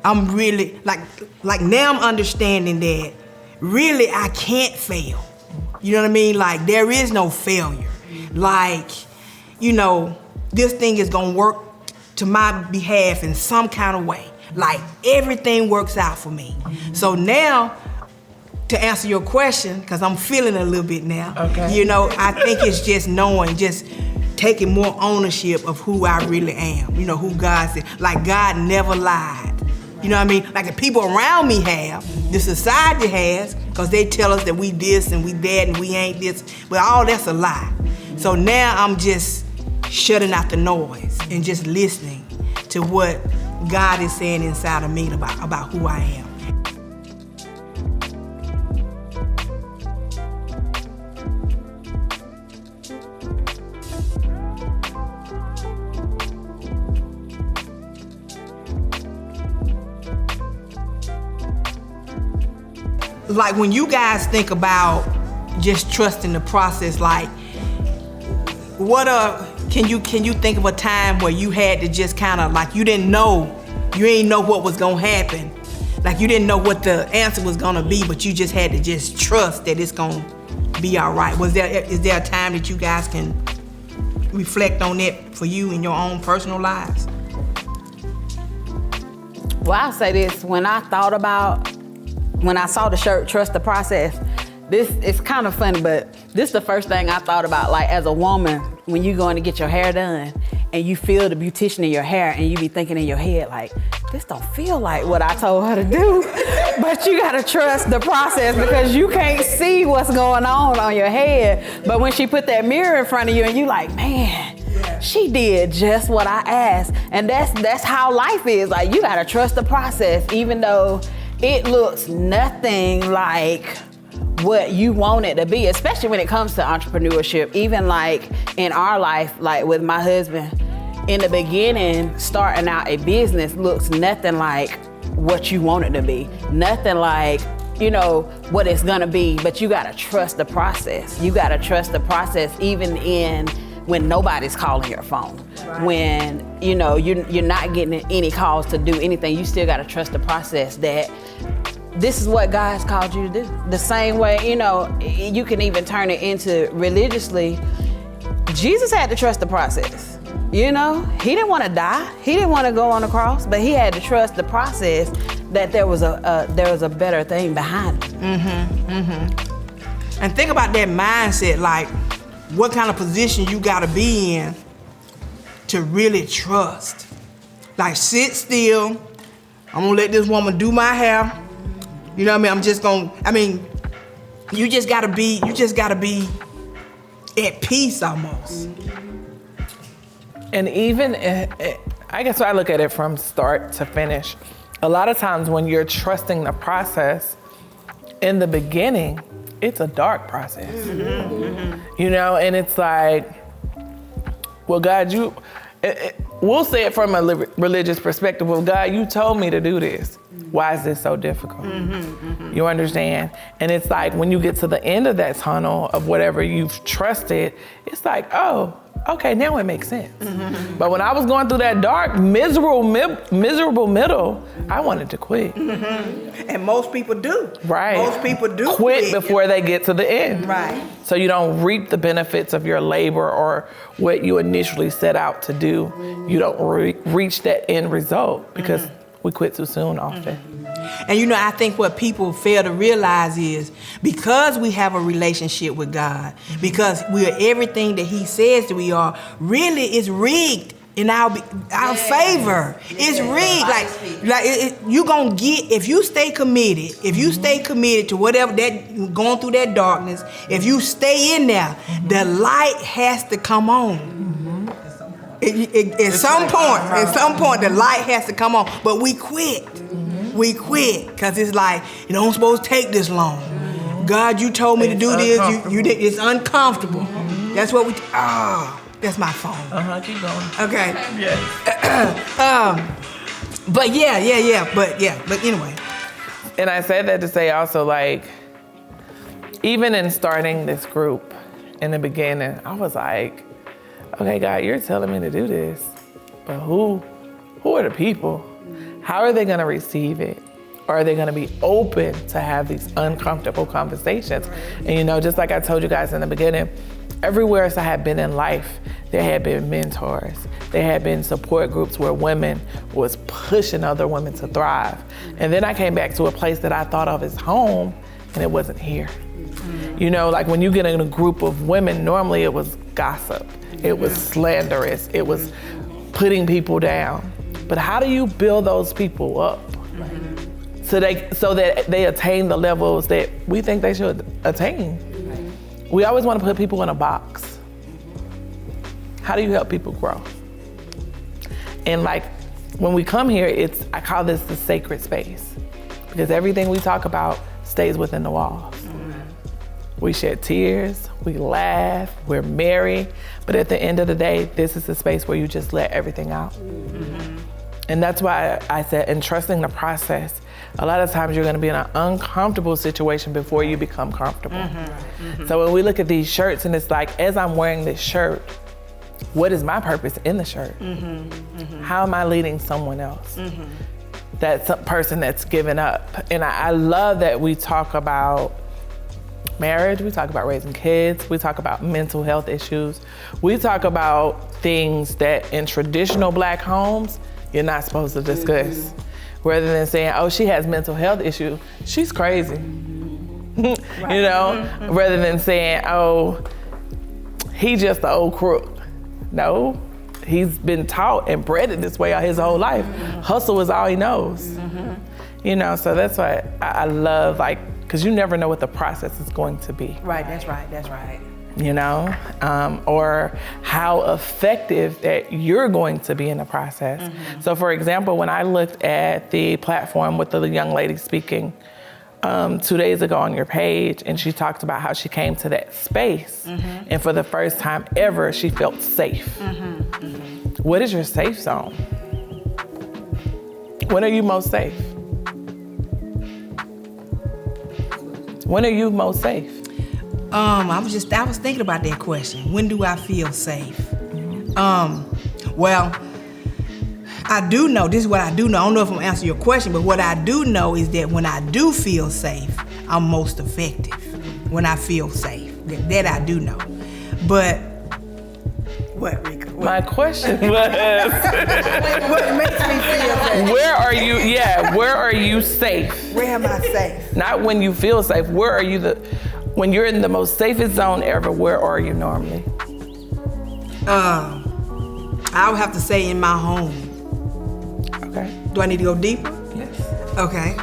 I'm really, like now I'm understanding that really I can't fail. You know what I mean? Like there is no failure. Like, you know, this thing is gonna work to my behalf in some kind of way. Like everything works out for me. So now, to answer your question, because I'm feeling a little bit now, you know, I think it's just knowing, just taking more ownership of who I really am. You know, who God said, like God never lied. You know what I mean? Like the people around me have, the society has, because they tell us that we this and we that and we ain't this, but all that's a lie. So now I'm just shutting out the noise and just listening to what God is saying inside of me about who I am. Like when you guys think about just trusting the process, like can you think of a time where you had to just kind of like you ain't know what was gonna happen, like you didn't know what the answer was gonna be, but you just had to just trust that it's gonna be all right? Is there a time that you guys can reflect on that for you in your own personal lives? Well, I'll say this, when I saw the shirt, Trust the Process, this is kind of funny, but this is the first thing I thought about, like as a woman, when you going to get your hair done and you feel the beautician in your hair and you be thinking in your head like, this don't feel like what I told her to do. But you gotta trust the process because you can't see what's going on your head. But when she put that mirror in front of you and you like, man, she did just what I asked. And that's how life is. Like you gotta trust the process, even though it looks nothing like what you want it to be, especially when it comes to entrepreneurship. Even like in our life, like with my husband, in the beginning, starting out a business looks nothing like what you want it to be. Nothing like, you know, what it's gonna be, but you gotta trust the process. You gotta trust the process even when nobody's calling your phone. Right. When, you know, you're not getting any calls to do anything, you still gotta trust the process that this is what God's called you to do. The same way, you know, you can even turn it into religiously. Jesus had to trust the process. You know, he didn't want to die. He didn't want to go on the cross, but he had to trust the process that there was a better thing behind it. And think about that mindset, like what kind of position you got to be in to really trust. Like sit still. I'm gonna let this woman do my hair. You know what I mean? You just gotta be at peace almost. And even, I guess I look at it from start to finish. A lot of times when you're trusting the process, in the beginning, it's a dark process. You know, and it's like, well, God, we'll say it from a religious perspective. Well, God, you told me to do this. Why is this so difficult? You understand? And it's like when you get to the end of that tunnel of whatever you've trusted, it's like, oh, okay, now it makes sense. But when I was going through that dark, miserable middle, I wanted to quit. And most people do. Right. Most people do quit before they get to the end. Right. So you don't reap the benefits of your labor or what you initially set out to do. You don't reach that end result because we quit too soon often. And you know, I think what people fail to realize is because we have a relationship with God, because we are everything that he says that we are, really it's rigged in our favor. It's rigged. Like you gonna get, if you stay committed to whatever that, going through that darkness, if you stay in there, the light has to come on. At some point, the light has to come on. But we quit. We quit because it's like, you don't supposed to take this long. God, you told me to do this. You did. It's uncomfortable. That's what we. That's my phone. Keep going. Okay. Yeah. But anyway. And I said that to say also, like, even in starting this group in the beginning, I was like, okay, God, you're telling me to do this, but who are the people? how are they gonna receive it? Or are they gonna be open to have these uncomfortable conversations? And just like I told you guys in the beginning, everywhere else I had been in life, there had been mentors. There had been support groups where women was pushing other women to thrive. And then I came back to a place that I thought of as home, and it wasn't here. Like when you get in a group of women, normally it was gossip, it was slanderous, it was putting people down. But how do you build those people up so that they attain the levels that we think they should attain? We always want to put people in a box. How do you help people grow? And like when we come here, I call this the sacred space, because everything we talk about stays within the walls. We shed tears, we laugh, we're merry, but at the end of the day, this is the space where you just let everything out. And that's why I said, in trusting the process, a lot of times you're gonna be in an uncomfortable situation before you become comfortable. So when we look at these shirts, and it's like, as I'm wearing this shirt, what is my purpose in the shirt? How am I leading someone else? That's a person that's given up. And I love that we talk about marriage, we talk about raising kids, we talk about mental health issues. We talk about things that in traditional Black homes, you're not supposed to discuss. Rather than saying, oh, she has mental health issues, she's crazy. Rather than saying, oh, he just an old crook. No, he's been taught and bred it this way his whole life. Hustle is all he knows. So that's why I love, because you never know what the process is going to be. Right, that's right. Or how effective that you're going to be in the process. So for example, when I looked at the platform with the young lady speaking 2 days ago on your page, and she talked about how she came to that space, and for the first time ever, she felt safe. What is your safe zone? When are you most safe? When are you most safe? I was thinking about that question. When do I feel safe? Well, I do know, this is what I do know. I don't know if I'm gonna answer your question, but what I do know is that when I do feel safe, I'm most effective. When I feel safe, that I do know. But, what, Rika? My question was, what makes me feel safe? where are you safe? Where am I safe? Not when you feel safe, where are you when you're in the most safest zone ever, where are you normally? I would have to say in my home. Okay. Do I need to go deeper? Yes. Okay.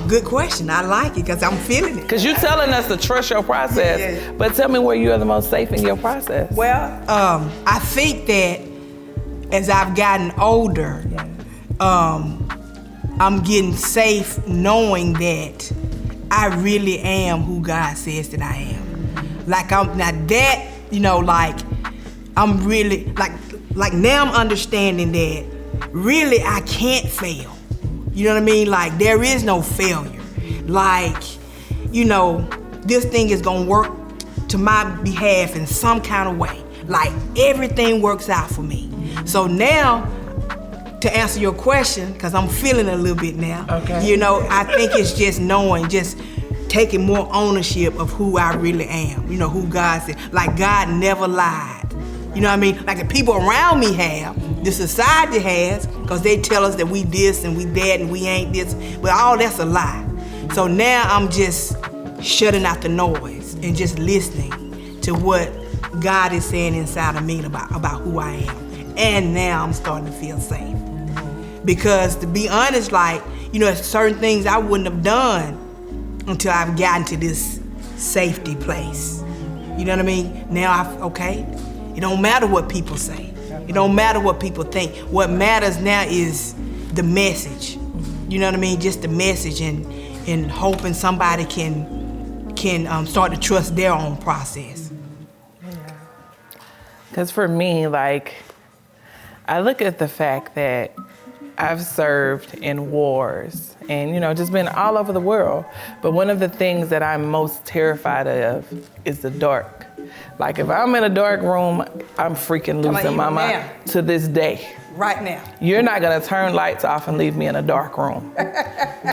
Good question. I like it because I'm feeling it. Because you're telling us to trust your process, but tell me where you are the most safe in your process. Well, I think that as I've gotten older, I'm getting safe knowing that I really am who God says that I am. I'm really, now I'm understanding that really I can't fail. You know what I mean? Like, there is no failure. This thing is gonna work to my behalf in some kind of way. Like, everything works out for me. So now, to answer your question, because I'm feeling a little bit now, okay. I think it's just knowing, just taking more ownership of who I really am. Who God said. Like, God never lied. You know what I mean? Like, the people around me have, the society has, because they tell us that we this and we that and we ain't this, but all that's a lie. So now I'm just shutting out the noise and just listening to what God is saying inside of me about who I am. And now I'm starting to feel safe. Because to be honest, certain things I wouldn't have done until I've gotten to this safety place. You know what I mean? Now it don't matter what people say. It don't matter what people think. What matters now is the message. You know what I mean? Just the message and hoping somebody can start to trust their own process. Because for me, I look at the fact that I've served in wars and, just been all over the world. But one of the things that I'm most terrified of is the dark. If I'm in a dark room, I'm freaking losing my mind to this day. Right now. You're not gonna turn lights off and leave me in a dark room.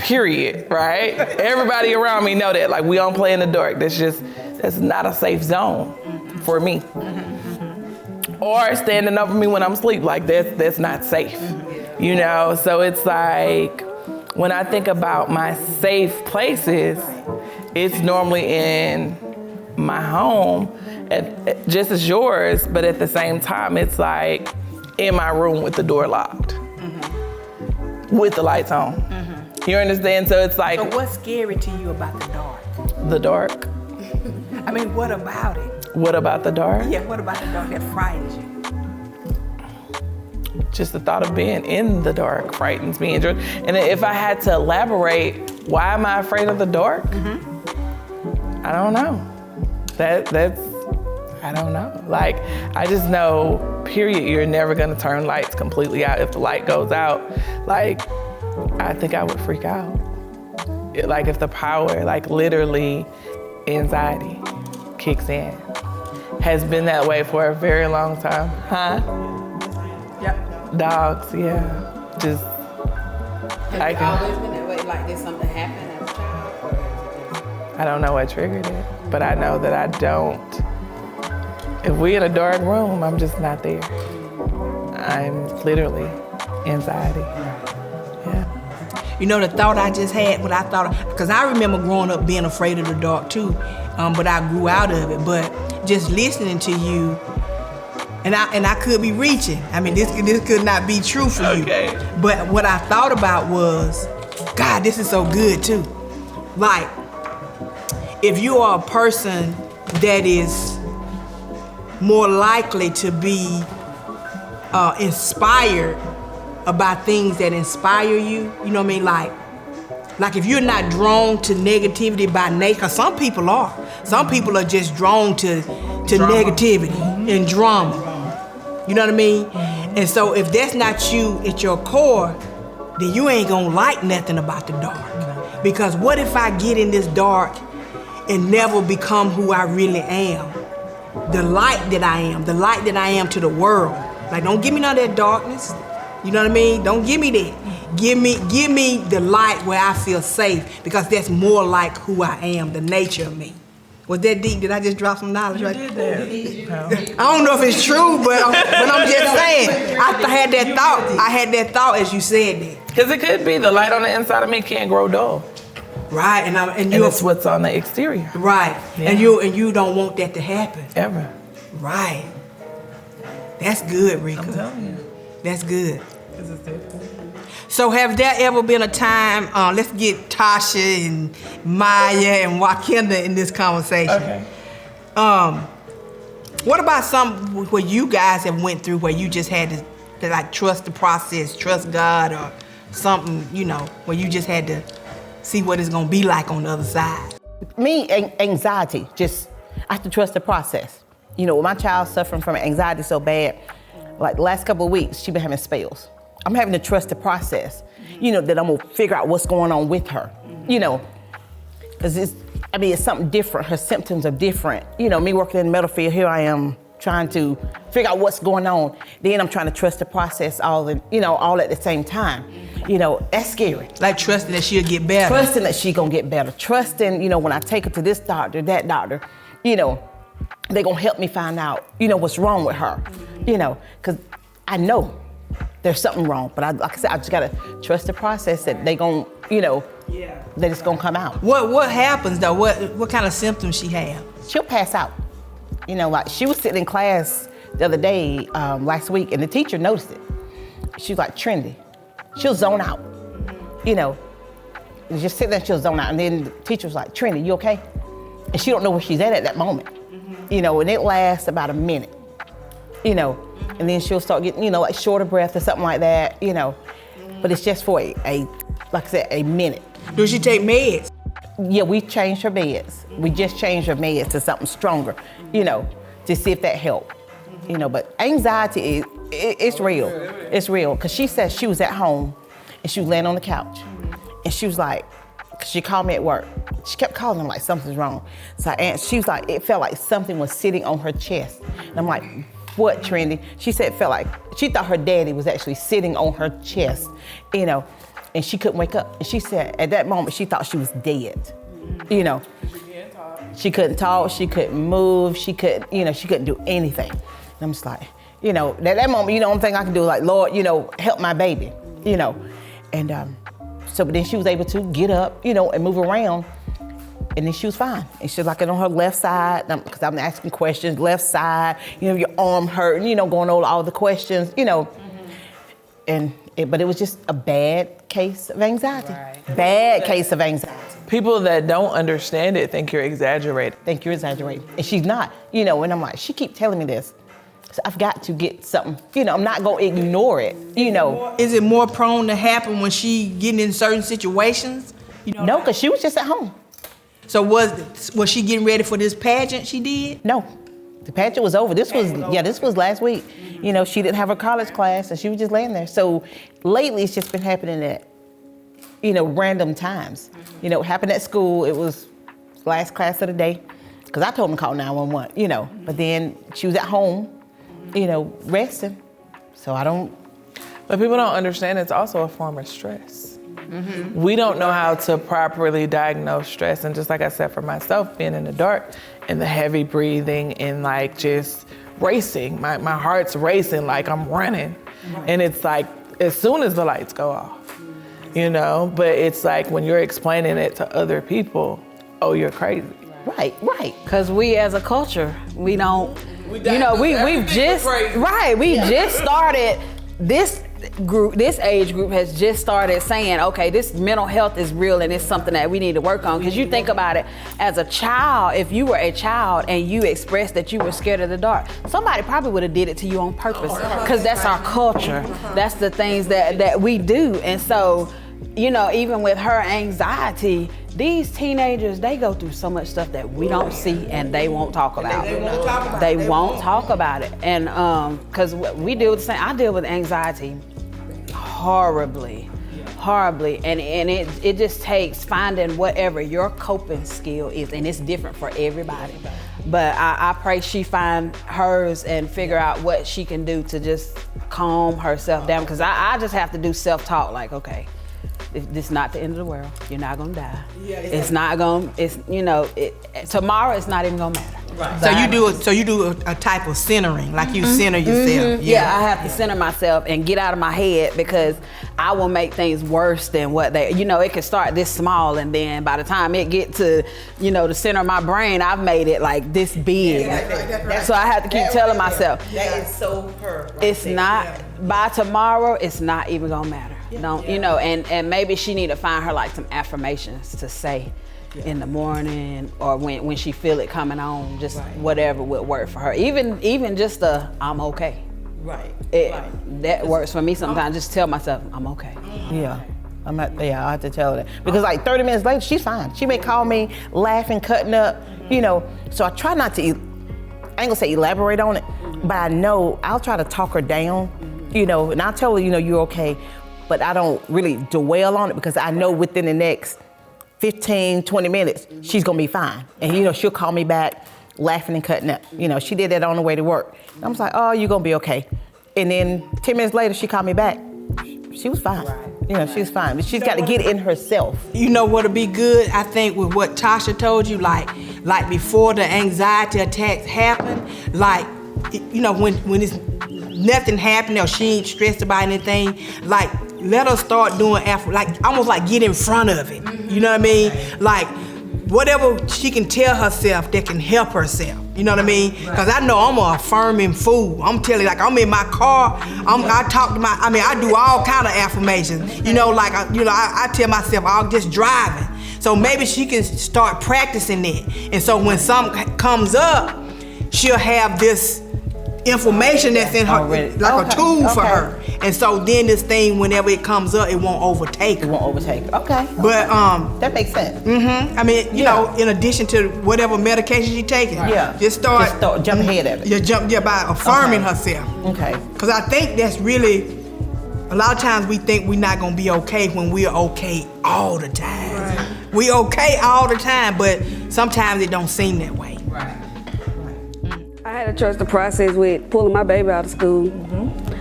Period, right? Everybody around me know that. Like, we don't play in the dark. That's not a safe zone for me. Or standing over me when I'm asleep. Like, that's not safe. You know, so it's like, when I think about my safe places, it's normally in my home, just as yours, but at the same time, it's like in my room with the door locked, with the lights on. You understand? So it's like. So what's scary to you about the dark? The dark? I mean, what about it? What about the dark? Yeah, what about the dark that frightens you? Just the thought of being in the dark frightens me. And if I had to elaborate, why am I afraid of the dark? I don't know. That's, I don't know. Like, I just know, period, you're never gonna turn lights completely out. If the light goes out, like, I think I would freak out. Like, if the power, like, literally, anxiety kicks in. Has been that way for a very long time. Huh? Yep. Dogs, yeah. Just, Have you always been that way? Like, did something happen as a child? Or is it just... I don't know what triggered it, but I know that I don't. If we in a dark room, I'm just not there. I'm literally anxiety. Yeah. You know, the thought I just had, what I thought, because I remember growing up being afraid of the dark too, but I grew out of it. But just listening to you, and I could be reaching. I mean, this could not be true for you. Okay. But what I thought about was, God, this is so good too. Like, if you are a person that is more likely to be inspired about things that inspire you, you know what I mean? Like if you're not drawn to negativity by nature, 'cause some people are. Some people are just drawn to negativity and drama. You know what I mean? And so if that's not you at your core, then you ain't gonna like nothing about the dark. Because what if I get in this dark and never become who I really am? The light that I am to the world. Like, don't give me none of that darkness. You know what I mean? Don't give me that. Give me the light where I feel safe, because that's more like who I am, the nature of me. Was that deep? Did I just drop some knowledge right there? I don't know if it's true, but I'm just saying. I had that thought. I had that thought as you said that. Because it could be the light on the inside of me can't grow dull. Right, and it's what's on the exterior. Right, yeah. and you don't want that to happen. Ever. Right. That's good, Rika. I'm telling you. That's good. So have there ever been a time, let's get Tasha and Maya and Wakenda in this conversation. Okay. What about some where you guys have went through where you just had to like trust the process, trust God, or something, you know, where you just had to see what it's gonna be like on the other side? Me, anxiety, I have to trust the process. You know, my child's suffering from anxiety so bad, like the last couple of weeks, she's been having spells. I'm having to trust the process, you know, that I'm gonna figure out what's going on with her, you know, because it's something different. Her symptoms are different. You know, me working in the medical field, here I am trying to figure out what's going on. Then I'm trying to trust the process all at the same time. You know, that's scary. Like trusting that she'll get better. Trusting that she's gonna get better. Trusting, you know, when I take her to this doctor, that doctor, you know, they're gonna help me find out, you know, what's wrong with her. You know, because I know there's something wrong, but like I said, I just gotta trust the process that they gon', you know, that it's gonna come out. What happens though? What kind of symptoms she have? She'll pass out. You know, like she was sitting in class the other day, last week, and the teacher noticed it. She was like, Trendy. She'll zone out. You know, just sit there and she'll zone out. And then the teacher was like, Trendy, you okay? And she don't know where she's at that moment. You know, and it lasts about a minute. You know, and then she'll start getting, you know, like short of breath or something like that, you know. But it's just for like I said, a minute. Does she take meds? Yeah, we changed her meds. We just changed her meds to something stronger, you know, to see if that helped. You know, but anxiety, it's real. It's real. Because she said she was at home and she was laying on the couch. And she was like, she called me at work. She kept calling me like something's wrong. So she was like, it felt like something was sitting on her chest. And I'm like, what, Trendy? She said it felt like, she thought her daddy was actually sitting on her chest, you know, and she couldn't wake up. And she said at that moment, she thought she was dead, you know. She couldn't talk, she couldn't move, she couldn't do anything. And I'm just like, you know, at that moment, you know, the only thing I can do is like, Lord, you know, help my baby, you know. And but then she was able to get up, you know, and move around. And then she was fine. And she was like on her left side, because I'm asking questions, left side, you know, your arm hurting, you know, going over all the questions, you know. But it was just a bad case of anxiety. Right. Bad case of anxiety. People that don't understand it think you're exaggerating. And she's not, you know, and I'm like, she keep telling me this. So I've got to get something, you know, I'm not gonna ignore it, you know. Is it more prone to happen when she getting in certain situations? You know, no, because she was just at home. So was she getting ready for this pageant she did? No, the pageant was over. This was last week. You know, she didn't have her college class and she was just laying there. So lately it's just been happening at, you know, random times. You know, it happened at school. It was last class of the day. Because I told them to call 911, you know. But then she was at home, you know, resting. So I don't. But people don't understand it's also a form of stress. Mm-hmm. We don't know how to properly diagnose stress. And just like I said, for myself, being in the dark and the heavy breathing and like just racing, my heart's racing like I'm running. Right. And it's like, as soon as the lights go off, you know, but it's like when you're explaining it to other people, oh, you're crazy. Right. Because we as a culture, we don't, you know, we've just, just started, this age group has just started saying, okay, this mental health is real and it's something that we need to work on. Because you think about it, as a child, if you were a child and you expressed that you were scared of the dark, somebody probably would have did it to you on purpose. Because that's our culture. That's the things that we do. And so, you know, even with her anxiety, these teenagers, they go through so much stuff that we don't see and they won't talk about. They won't talk about it. And because we deal with the same, I deal with anxiety horribly. And it just takes finding whatever your coping skill is, and it's different for everybody. But I pray she find hers and figure out what she can do to just calm herself down, because I just have to do self-talk, like, okay, this is not the end of the world. You're not gonna die. It's not gonna. It's, you know, tomorrow it's not even gonna matter. Right. So you do a type of centering, like you center yourself. Yeah, I have to center myself and get out of my head, because I will make things worse than what they. You know, it can start this small, and then by the time it get to, you know, the center of my brain, I've made it like this big. Right. So I have to keep telling myself. That is so her. Right, it's not by tomorrow. It's not even gonna matter. Don't you know? And maybe she need to find her like some affirmations to say in the morning, or when she feel it coming on, just whatever would work for her. Even just I'm okay. Right. That works for me sometimes. Just tell myself I'm okay. Yeah. I have to tell her that. Because like 30 minutes later, she's fine. She may call me laughing, cutting up, you know. So I try not to, I ain't gonna say elaborate on it, but I know I'll try to talk her down, you know, and I'll tell her, you know, you're okay. But I don't really dwell on it, because I know within the next 15, 20 minutes, she's gonna be fine. And you know, she'll call me back laughing and cutting up. You know, she did that on the way to work. And I was like, oh, you're gonna be okay. And then 10 minutes later, she called me back. She was fine. You know, she's fine. But she's got to get it in herself. You know what'll be good, I think, with what Tasha told you, like before the anxiety attacks happen, like, you know, when it's nothing happening or she ain't stressed about anything, like, let her start doing like almost like get in front of it. You know what I mean? Like whatever she can tell herself that can help herself. You know what I mean? Because I know I'm an affirming fool. I'm telling you, like I'm in my car, I do all kind of affirmations. You know, like I tell myself I'm just driving. So maybe she can start practicing it. And so when something comes up, she'll have this information that's in her, like a tool for her. And so then this thing, whenever it comes up, it won't overtake her. Okay. But that makes sense. I mean, you know, in addition to whatever medication she's taking, just start jump ahead of it. By affirming herself. Okay. Because I think that's really, a lot of times we think we're not gonna be okay when we're okay all the time. Right. We okay all the time, but sometimes it don't seem that way. I had to trust the process with pulling my baby out of school,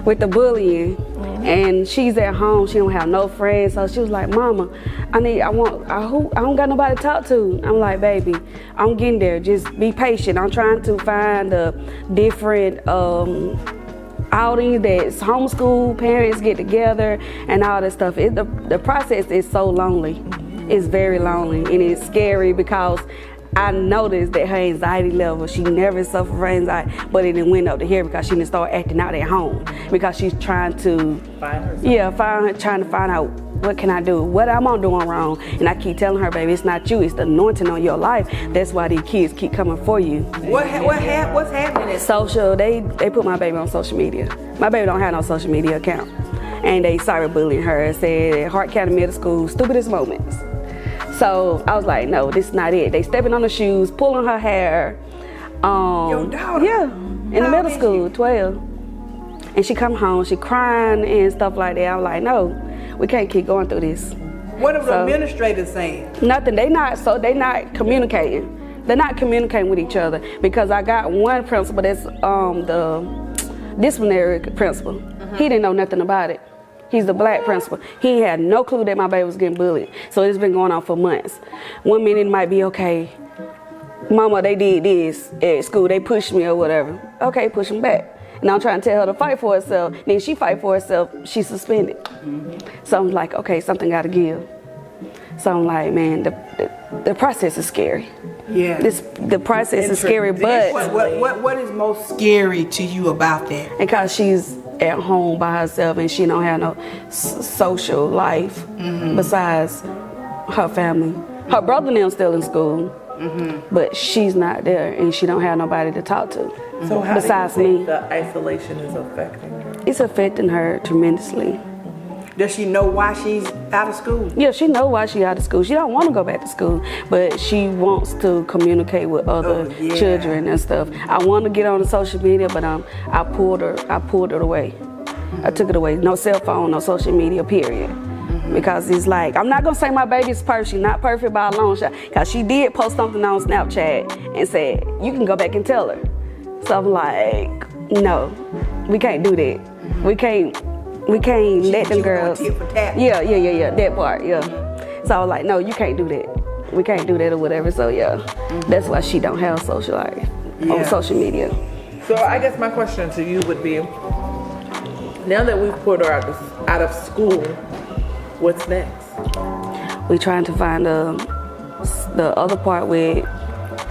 with the bullying. And she's at home, she don't have no friends, so she was like, Mama, I don't got nobody to talk to. I'm like, baby, I'm getting there, just be patient. I'm trying to find the different outing that homeschool parents get together and all that stuff. The process is so lonely. It's very lonely and it's scary because I noticed that her anxiety level, she never suffered from anxiety, but it didn't went up to here because she didn't start acting out at home because she's trying to Find herself. trying to find out what can I do, what am I doing wrong, and I keep telling her, baby, it's not you, it's the anointing on your life. That's why these kids keep coming for you. What's happening? Social, they put my baby on social media. My baby don't have no social media account, and they cyberbullying her and said Hart County Middle School stupidest moments. So I was like, no, this is not it. They stepping on her shoes, pulling her hair. Your daughter? Yeah, in the middle school, 12. And she come home, she crying and stuff like that. I was like, no, we can't keep going through this. What are the administrators saying? Nothing, they not communicating. They're not communicating with each other because I got one principal that's the disciplinary principal. He didn't know nothing about it. He's the black principal. He had no clue that my baby was getting bullied. So it's been going on for months. 1 minute it might be, okay, Mama, they did this at school. They pushed me or whatever. Okay, push them back. And I'm trying to tell her to fight for herself. Then she fight for herself, she's suspended. So I'm like, okay, something gotta give. So I'm like, man, the process is scary. Yeah. The process is scary, but What is most scary to you about that? because she's at home by herself and she don't have no social life besides her family. Her brother and them still in school, but she's not there and she don't have nobody to talk to So how besides do you think me. the isolation is affecting her? It's affecting her tremendously. Does she know why she's out of school? Yeah, she know why she out of school. She don't want to go back to school, but she wants to communicate with other children and stuff. I want to get on the social media, but I pulled it away. I took it away. No cell phone, no social media, period. Because it's like, I'm not gonna say my baby's perfect. She's not perfect by a long shot. Because she did post something on Snapchat and said, you can go back and tell her. So I'm like, no, we can't do that. We can't let them girls. Yeah, that part, yeah. So I was like, no, you can't do that. We can't do that or whatever. So yeah, that's why she don't have social life on social media. So I guess my question to you would be, now that we've pulled her out of school, what's next? We trying to find the other part with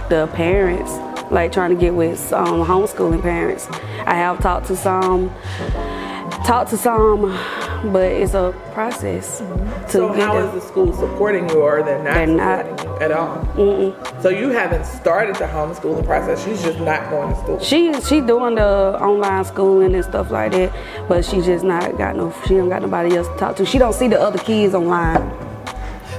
the parents, like trying to get with some homeschooling parents. I have talked to some, but it's a process. So how is the school supporting you, or they're not supporting you at all? So you haven't started the homeschooling process. She's just not going to school. She doing the online schooling and stuff like that, but she just not got she don't got nobody else to talk to. She don't see the other kids online.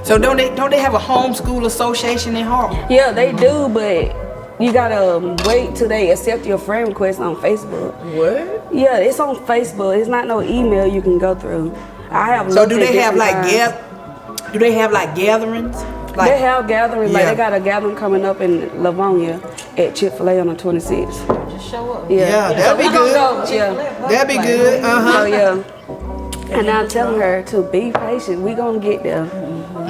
So don't they have a homeschool association in Harvard? Yeah, they do, but you gotta wait till they accept your friend request on Facebook. What? Yeah, it's on Facebook. It's not no email you can go through. I have. So do they have like gatherings? Like, they have gatherings. Like they got a gathering coming up in Livonia at Chick-fil-A on the 26th. Just show up. Yeah, that'd be good. That'd be good. So yeah. And I'm telling her to be patient. We gonna get there.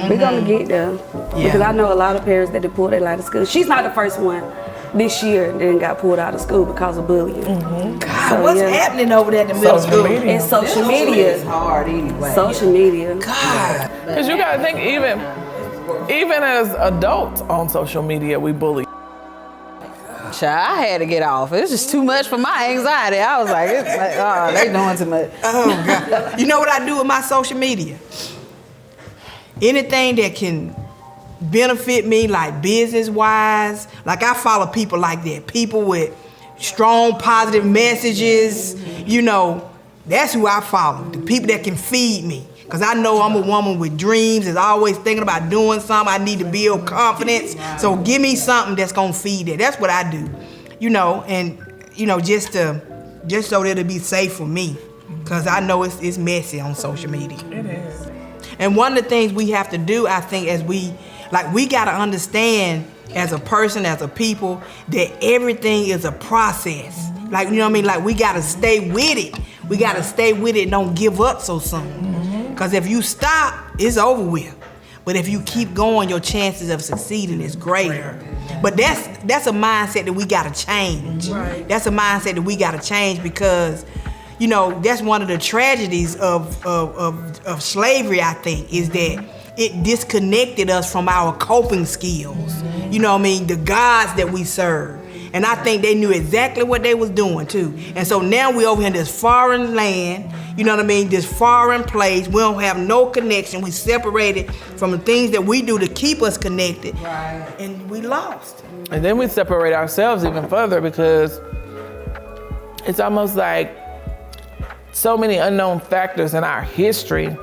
We gonna get there. Because I know a lot of parents that they pulled their out of school. She's not the first one this year that got pulled out of school because of bullying. God, so, what's happening over there at the middle school? It's social media. It's hard anyway. Social media. God. Because you gotta think, even as adults on social media, we bully. Child, I had to get off. It's just too much for my anxiety. I was like, oh, they doing too much. Oh God. You know what I do with my social media? Anything that can benefit me, like business-wise, like I follow people like that. People with strong, positive messages, that's who I follow. The people that can feed me. Because I know I'm a woman with dreams, is always thinking about doing something. I need to build confidence. So give me something that's going to feed it. That's what I do. Just so that it'll be safe for me. Because I know it's messy on social media. It is. And one of the things we have to do, I think, as we Like, we gotta understand as a person, as a people, that everything is a process. Like, you know what I mean? Like, we gotta stay with it. We gotta stay with it and don't give up so soon. Because if you stop, it's over with. But if you keep going, your chances of succeeding is greater. But that's a mindset that we gotta change. Right. That's a mindset that we gotta change, because, you know, that's one of the tragedies of slavery, I think, is that it disconnected us from our coping skills. You know what I mean? The gods that we serve. And I think they knew exactly what they was doing too. And so now we over here in this foreign land, you know what I mean? This foreign place. We don't have no connection. We separated from the things that we do to keep us connected. Right. And we lost. And then we separate ourselves even further, because it's almost like so many unknown factors in our history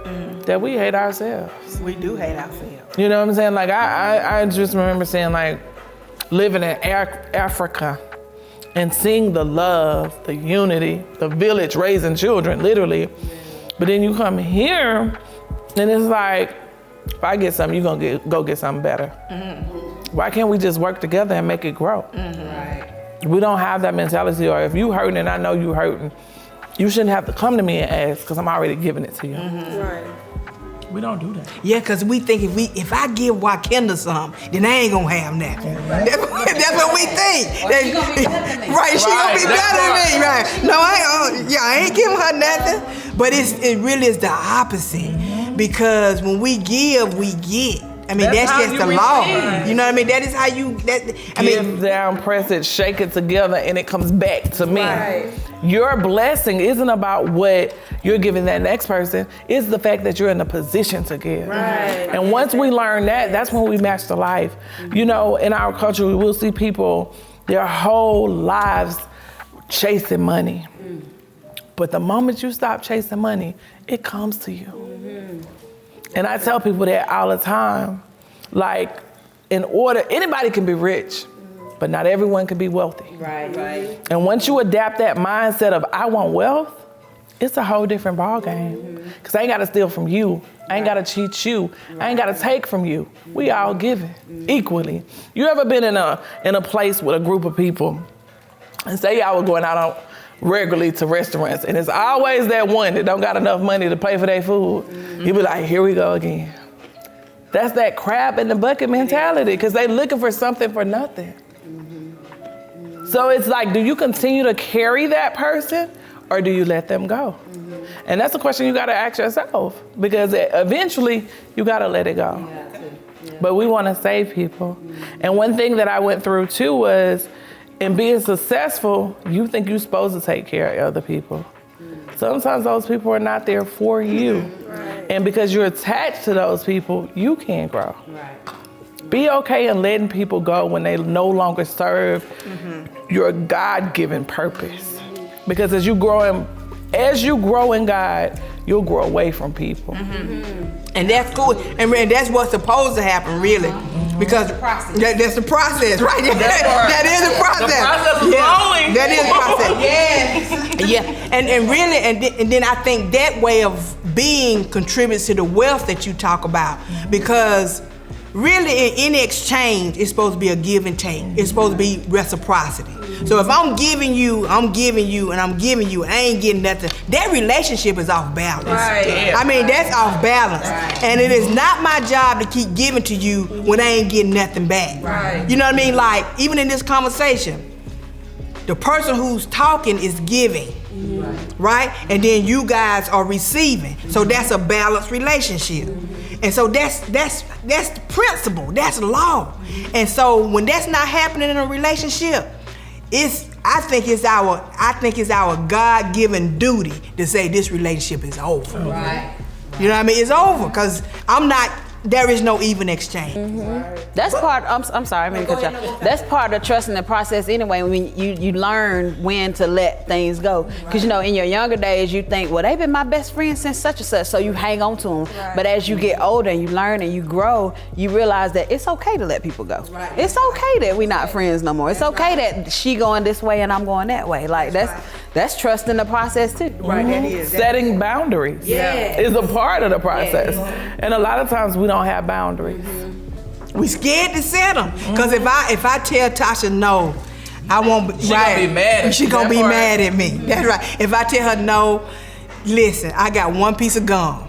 that we hate ourselves. We do hate ourselves. You know what I'm saying? Like, I just remember saying, like, living in Africa and seeing the love, the unity, the village raising children, literally. But then you come here and it's like, if I get something, you're gonna go get something better. Why can't we just work together and make it grow? Right. We don't have that mentality. Or if you hurting and I know you hurting, you shouldn't have to come to me and ask, because I'm already giving it to you. Right. We don't do that. Yeah, because we think if I give Wakenda something, then I ain't gonna have nothing. Right. That's what we think. She gonna be better than me. Right, she gonna be better than me. Right. No, I ain't giving her nothing. But it really is the opposite. Because when we give, we get. I mean, that's just the law. You know what I mean? That is how you, give down, press it, shake it together, and it comes back to me. Right. Your blessing isn't about what you're giving that next person. It's the fact that you're in a position to give. Right. And once we learn that, that's when we master life. You know, in our culture, we will see people their whole lives chasing money. But the moment you stop chasing money, it comes to you. And I tell people that all the time, like, anybody can be rich, but not everyone can be wealthy. Right. And once you adapt that mindset of, I want wealth, it's a whole different ballgame. Because I ain't gotta steal from you. I ain't gotta cheat you. I ain't gotta take from you. We all give it equally. You ever been in a place with a group of people, and say y'all were going out regularly to restaurants, and it's always that one that don't got enough money to pay for their food. You be like, here we go again. That's that crab in the bucket mentality, because they looking for something for nothing. So it's like, do you continue to carry that person, or do you let them go? And that's a question you gotta ask yourself, because eventually you gotta let it go. But we wanna save people. And one thing that I went through too was, in being successful, you think you're supposed to take care of other people. Sometimes those people are not there for you. Right. And because you're attached to those people, you can't grow. Right. Be okay in letting people go when they no longer serve your God-given purpose. Because as you grow in God, you'll grow away from people. And that's cool. And that's what's supposed to happen, really. Because that's the process, right? That is the process. The process is that is the process. Yeah. And really, and then I think that way of being contributes to the wealth that you talk about. Because really, in any exchange, it's supposed to be a give and take. It's supposed to be reciprocity. So if I'm giving you, and I'm giving you, I ain't getting nothing. That relationship is off balance. Right. I mean, that's off balance. Right. And it is not my job to keep giving to you when I ain't getting nothing back. Right. You know what I mean? Like, even in this conversation, the person who's talking is giving. Right? And then you guys are receiving. So that's a balanced relationship. And so that's the principle. That's law. And so when that's not happening in a relationship, I think it's our God-given duty to say this relationship is over. Right. You know what I mean? It's over, because there is no even exchange. That's part, I'm sorry, I mean, that's part of trusting the process anyway, when you learn when to let things go. Because, you know, in your younger days, you think, well, they've been my best friends since such and such, so you hang on to them. Right. But as you get older and you learn and you grow, you realize that it's okay to let people go. Right. It's okay that we're not friends no more. It's okay that she going this way and I'm going that way. Like, that's trusting the process too. Right, that is. Setting boundaries is a part of the process. And a lot of times we don't have boundaries. We scared to set them. Cause if I tell Tasha no, I won't. She gonna be mad at She you. gonna be mad at me. That's right. If I tell her no, listen, I got one piece of gum.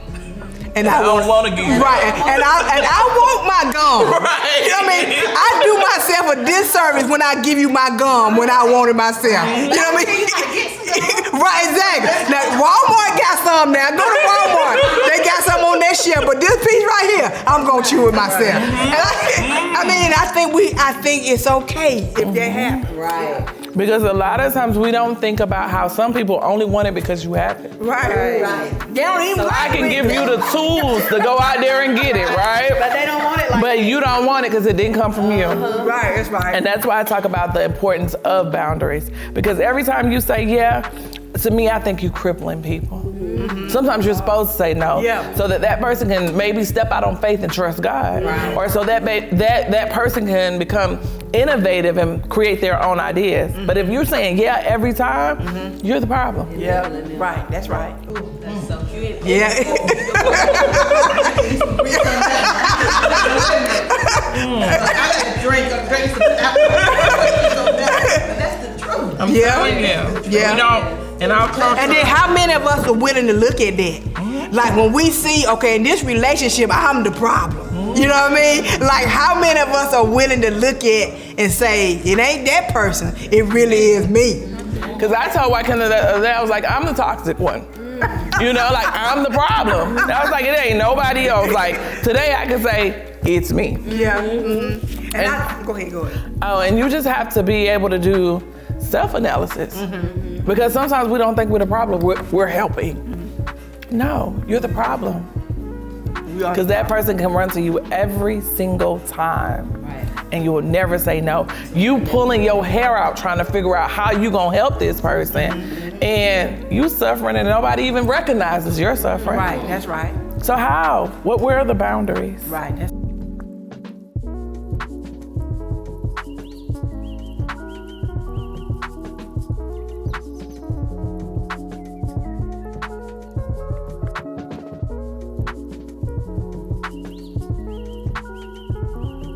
And I don't want to give you right, and I want my gum. Right. You know what I mean? I do myself a disservice when I give you my gum when I want it myself. You know what I mean? Right, exactly. Now Walmart got some now. Go to Walmart. They got some on their shelf, but this piece right here, I'm gonna chew it myself. And I think it's okay if that happens. Right. Because a lot of times we don't think about how some people only want it because you have it. Right. They don't even. So I can give you the tools to go out there and get it, right? But they don't want it like But you don't want it because it didn't come from you. Right, that's right. And that's why I talk about the importance of boundaries. Because every time you say yeah, to me, I think you're crippling people. Sometimes you're supposed to say no, so that person can maybe step out on faith and trust God, or so that person can become innovative and create their own ideas. But if you're saying yeah every time, you're the problem. Yeah, right. That's right. That's so cute. Yeah. That's the truth. Yeah. We don't. And I'll come. And then how many of us are willing to look at that? Like when we see, okay, in this relationship, I'm the problem. You know what I mean? Like how many of us are willing to look at and say, it ain't that person, it really is me. Because I told White Kendall that I was like, I'm the toxic one. You know, like I'm the problem. I was like, it ain't nobody else. Like today I can say, it's me. Yeah. Go ahead. Oh, and you just have to be able to do self-analysis. Because sometimes we don't think we're the problem, we're helping. No, you're the problem. Because that person can run to you every single time. And you will never say no. You pulling your hair out trying to figure out how you gonna help this person. And you suffering and nobody even recognizes you're suffering. Right, that's right. So how? Where are the boundaries? Right, that's